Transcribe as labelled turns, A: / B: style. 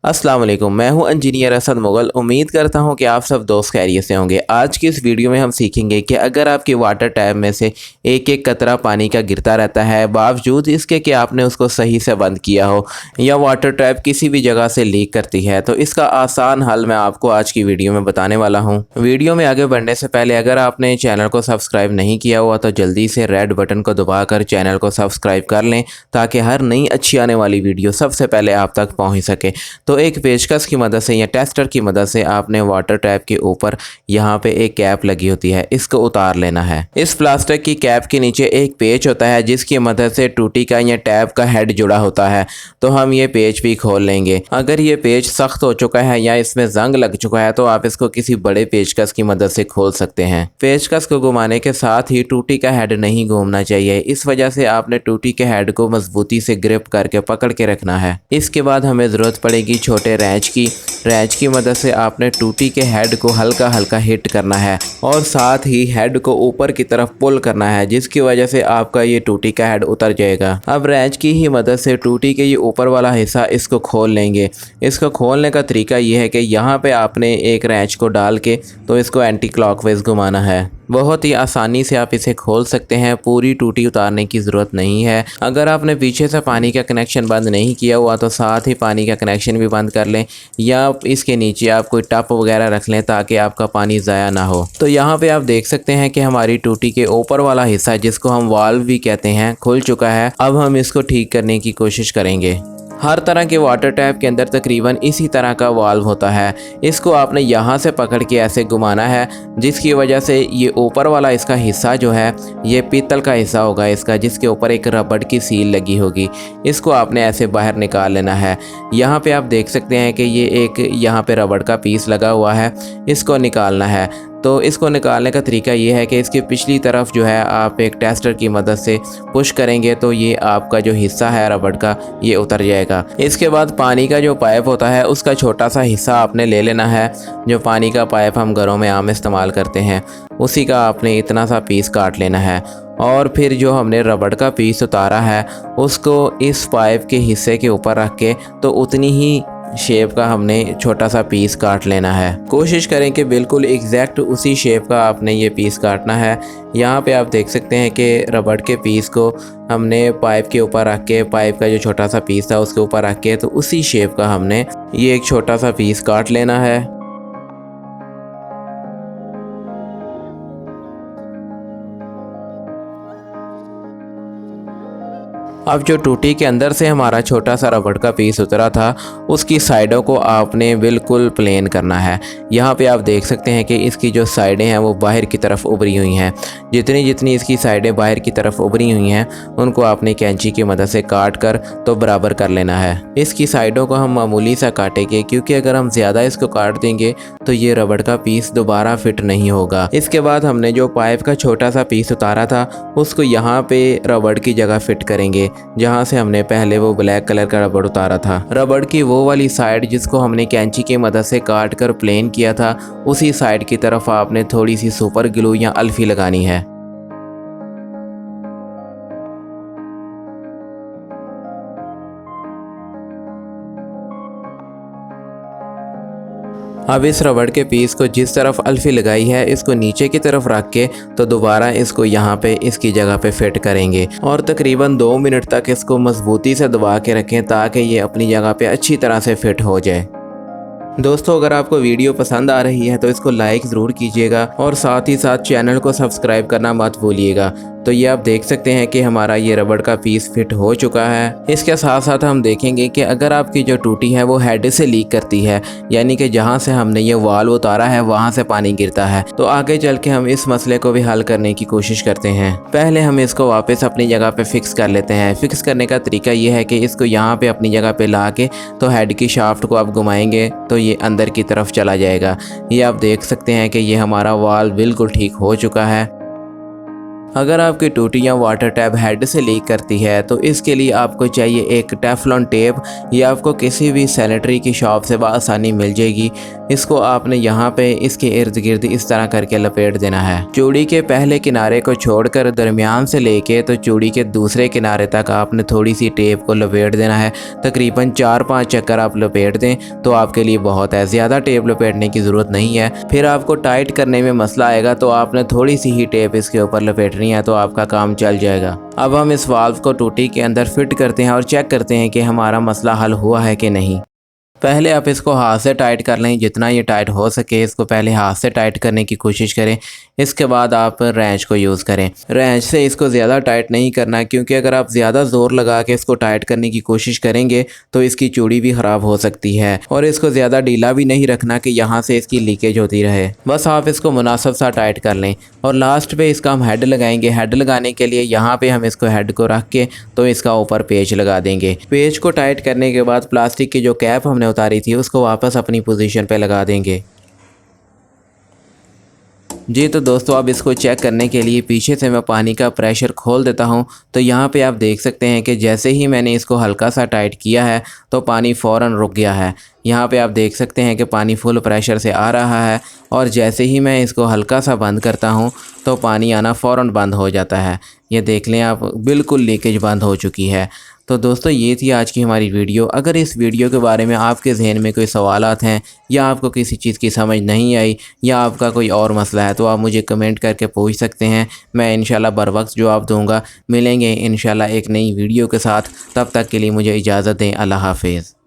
A: अस्सलाम वालेकुम, मैं हूं इंजीनियर असद मुगल। उम्मीद करता हूं कि आप सब दोस्त खैरियत से होंगे। आज की इस वीडियो में हम सीखेंगे कि अगर आपके वाटर टैप में से एक एक कतरा पानी का गिरता रहता है, बावजूद इसके कि आपने उसको सही से बंद किया हो, या वाटर टैप किसी भी जगह से लीक करती है, तो इसका आसान हल मैं आपको आज की वीडियो में बताने वाला हूँ। वीडियो में आगे बढ़ने से पहले अगर आपने चैनल को सब्सक्राइब नहीं किया हुआ तो जल्दी से रेड बटन को दबाकर चैनल को सब्सक्राइब कर लें, ताकि हर नई अच्छी आने वाली वीडियो सबसे पहले आप तक पहुँच सके। तो एक पेचकस की मदद से या टेस्टर की मदद से आपने वाटर टैप के ऊपर यहाँ पे एक कैप लगी होती है, इसको उतार लेना है। इस प्लास्टिक की कैप के नीचे एक पेच होता है जिसकी मदद से टूटी का या टैप का हेड जुड़ा होता है, तो हम ये पेच भी खोल लेंगे। अगर ये पेच सख्त हो चुका है या इसमें जंग लग चुका है तो आप इसको किसी बड़े पेचकस की मदद से खोल सकते हैं। पेचकस को घुमाने के साथ ही टूटी का हेड नहीं घूमना चाहिए, इस वजह से आपने टूटी के हेड को मजबूती से ग्रिप करके पकड़ के रखना है। इसके बाद हमें ज़रूरत पड़ेगी छोटे रैंच की मदद से आपने टूटी के हेड को हल्का हल्का हिट करना है और साथ ही हेड को ऊपर की तरफ पुल करना है, जिसकी वजह से आपका ये टूटी का हेड उतर जाएगा। अब रैंच की ही मदद से टूटी के ये ऊपर वाला हिस्सा इसको खोल लेंगे। इसको खोलने का तरीका ये है कि यहाँ पे आपने एक रैंच को डाल के तो इसको एंटी क्लॉकवाइज घुमाना है। बहुत ही आसानी से आप इसे खोल सकते हैं, पूरी टूटी उतारने की ज़रूरत नहीं है। अगर आपने पीछे से पानी का कनेक्शन बंद नहीं किया हुआ तो साथ ही पानी का कनेक्शन भी बंद कर लें, या इसके नीचे आप कोई टप वगैरह रख लें ताकि आपका पानी ज़ाया ना हो। तो यहाँ पे आप देख सकते हैं कि हमारी टूटी के ऊपर वाला हिस्सा, जिसको हम वाल्व भी कहते हैं, खुल चुका है। अब हम इसको ठीक करने की कोशिश करेंगे। हर तरह के वाटर टैप के अंदर तकरीबन इसी तरह का वाल्व होता है। इसको आपने यहाँ से पकड़ के ऐसे घुमाना है, जिसकी वजह से ये ऊपर वाला इसका हिस्सा जो है ये पीतल का हिस्सा होगा इसका, जिसके ऊपर एक रबड़ की सील लगी होगी। इसको आपने ऐसे बाहर निकाल लेना है। यहाँ पे आप देख सकते हैं कि ये एक यहाँ पे रबड़ का पीस लगा हुआ है, इसको निकालना है। तो इसको निकालने का तरीका ये है कि इसकी पिछली तरफ जो है आप एक टेस्टर की मदद से पुश करेंगे तो ये आपका जो हिस्सा है रबड़ का ये उतर जाएगा। इसके बाद पानी का जो पाइप होता है उसका छोटा सा हिस्सा आपने ले लेना है। जो पानी का पाइप हम घरों में आम इस्तेमाल करते हैं, उसी का आपने इतना सा पीस काट लेना है। और फिर जो हमने रबड़ का पीस उतारा है उसको इस पाइप के हिस्से के ऊपर रख के तो उतनी ही शेप का हमने छोटा सा पीस काट लेना है। कोशिश करें कि बिल्कुल एग्जैक्ट उसी शेप का आपने ये पीस काटना है। यहाँ पे आप देख सकते हैं कि रबड़ के पीस को हमने पाइप के ऊपर रख के, पाइप का जो छोटा सा पीस था उसके ऊपर रख के, तो उसी शेप का हमने ये एक छोटा सा पीस काट लेना है। अब जो टूटी के अंदर से हमारा छोटा सा रबड़ का पीस उतरा था, उसकी साइडों को आपने बिल्कुल प्लेन करना है। यहाँ पे आप देख सकते हैं कि इसकी जो साइडें हैं वो बाहर की तरफ उभरी हुई हैं। जितनी जितनी इसकी साइडें बाहर की तरफ उभरी हुई हैं उनको आपने कैंची की मदद से काट कर तो बराबर कर लेना है। इसकी साइडों को हम मामूली सा काटेंगे, क्योंकि अगर हम ज़्यादा इसको काट देंगे तो ये रबड़ का पीस दोबारा फिट नहीं होगा। इसके बाद हमने जो पाइप का छोटा सा पीस उतारा था उसको यहाँ पे रबड़ की जगह फिट करेंगे, जहाँ से हमने पहले वो ब्लैक कलर का रबड़ उतारा था। रबड़ की वो वाली साइड जिसको हमने कैंची की मदद से काट कर प्लेन किया था, उसी साइड की तरफ आपने थोड़ी सी सुपर ग्लू या अल्फी लगानी है। अब इस रबड़ के पीस को जिस तरफ अल्फी लगाई है इसको नीचे की तरफ रख के तो दोबारा इसको यहाँ पे इसकी जगह पे फिट करेंगे और तकरीबन 2 मिनट तक इसको मजबूती से दबा के रखें ताकि ये अपनी जगह पे अच्छी तरह से फिट हो जाए। दोस्तों, अगर आपको वीडियो पसंद आ रही है तो इसको लाइक ज़रूर कीजिएगा और साथ ही साथ चैनल को सब्सक्राइब करना मत भूलिएगा। तो ये आप देख सकते हैं कि हमारा ये रबड़ का पीस फिट हो चुका है। इसके साथ साथ हम देखेंगे कि अगर आपकी जो टूटी है वो हेड से लीक करती है, यानी कि जहाँ से हमने ये वाल्व उतारा है वहाँ से पानी गिरता है, तो आगे चल के हम इस मसले को भी हल करने की कोशिश करते हैं। पहले हम इसको वापस अपनी जगह पे फिक्स कर लेते हैं। फिक्स करने का तरीका ये है कि इसको यहाँ पे अपनी जगह पे ला के तो हेड की शाफ्ट को आप घुमाएंगे तो ये अंदर की तरफ चला जाएगा। ये आप देख सकते हैं कि ये हमारा वाल्व बिल्कुल ठीक हो चुका है। अगर आपकी टूटी या वाटर टैप हेड से लीक करती है तो इसके लिए आपको चाहिए एक टेफ्लॉन टेप। ये आपको किसी भी सैनिटरी की शॉप से बआसानी मिल जाएगी। इसको आपने यहाँ पे इसके इर्द गिर्द इस तरह करके लपेट देना है। चूड़ी के पहले किनारे को छोड़कर दरमियान से लेके तो चूड़ी के दूसरे किनारे तक आपने थोड़ी सी टेप को लपेट देना है। तकरीबन 4-5 चक्कर आप लपेट दें तो आपके लिए बहुत है, ज़्यादा टेप लपेटने की ज़रूरत नहीं है। फिर आपको टाइट करने में मसला आएगा तो आपने थोड़ी सी ही टेप इसके ऊपर लपेटनी है तो आपका काम चल जाएगा। अब हम इस वाल्व को टूटी के अंदर फिट करते हैं और चेक करते हैं कि हमारा मसला हल हुआ है कि नहीं। पहले आप इसको हाथ से टाइट कर लें, जितना ये टाइट हो सके इसको पहले हाथ से टाइट करने की कोशिश करें। इसके बाद आप रेंच को यूज़ करें। रेंच से इसको ज़्यादा टाइट नहीं करना, क्योंकि अगर आप ज़्यादा ज़ोर लगा के इसको टाइट करने की कोशिश करेंगे तो इसकी चूड़ी भी ख़राब हो सकती है। और इसको ज़्यादा ढीला भी नहीं रखना कि यहाँ से इसकी लीकेज होती रहे। बस आप इसको मुनासिब सा टाइट कर लें। और लास्ट पे इसका हम हेड लगाएंगे। हेड लगाने के लिए यहाँ पे हम इसको हेड को रख के तो इसका ऊपर पेच लगा देंगे। पेच को टाइट करने के बाद प्लास्टिक की जो कैप हमने उतारी थी उसको वापस अपनी पोजीशन पे लगा देंगे। जी तो दोस्तों, अब इसको चेक करने के लिए पीछे से मैं पानी का प्रेशर खोल देता हूं। तो यहाँ पे आप देख सकते हैं कि जैसे ही मैंने इसको हल्का सा टाइट किया है तो पानी फ़ौरन रुक गया है। यहाँ पे आप देख सकते हैं कि पानी फुल प्रेशर से आ रहा है और जैसे ही मैं इसको हल्का सा बंद करता हूँ तो पानी आना फ़ौरन बंद हो जाता है। ये देख लें आप, बिल्कुल लीकेज बंद हो चुकी है। तो दोस्तों, ये थी आज की हमारी वीडियो। अगर इस वीडियो के बारे में आपके जहन में कोई सवालात हैं या आपको किसी चीज़ की समझ नहीं आई या आपका कोई और मसला है तो आप मुझे कमेंट करके पूछ सकते हैं। मैं इंशाल्लाह बर वक्त जवाब दूँगा। मिलेंगे इंशाल्लाह एक नई वीडियो के साथ। तब तक के लिए मुझे इजाज़त दें। अल्लाह हाफिज़।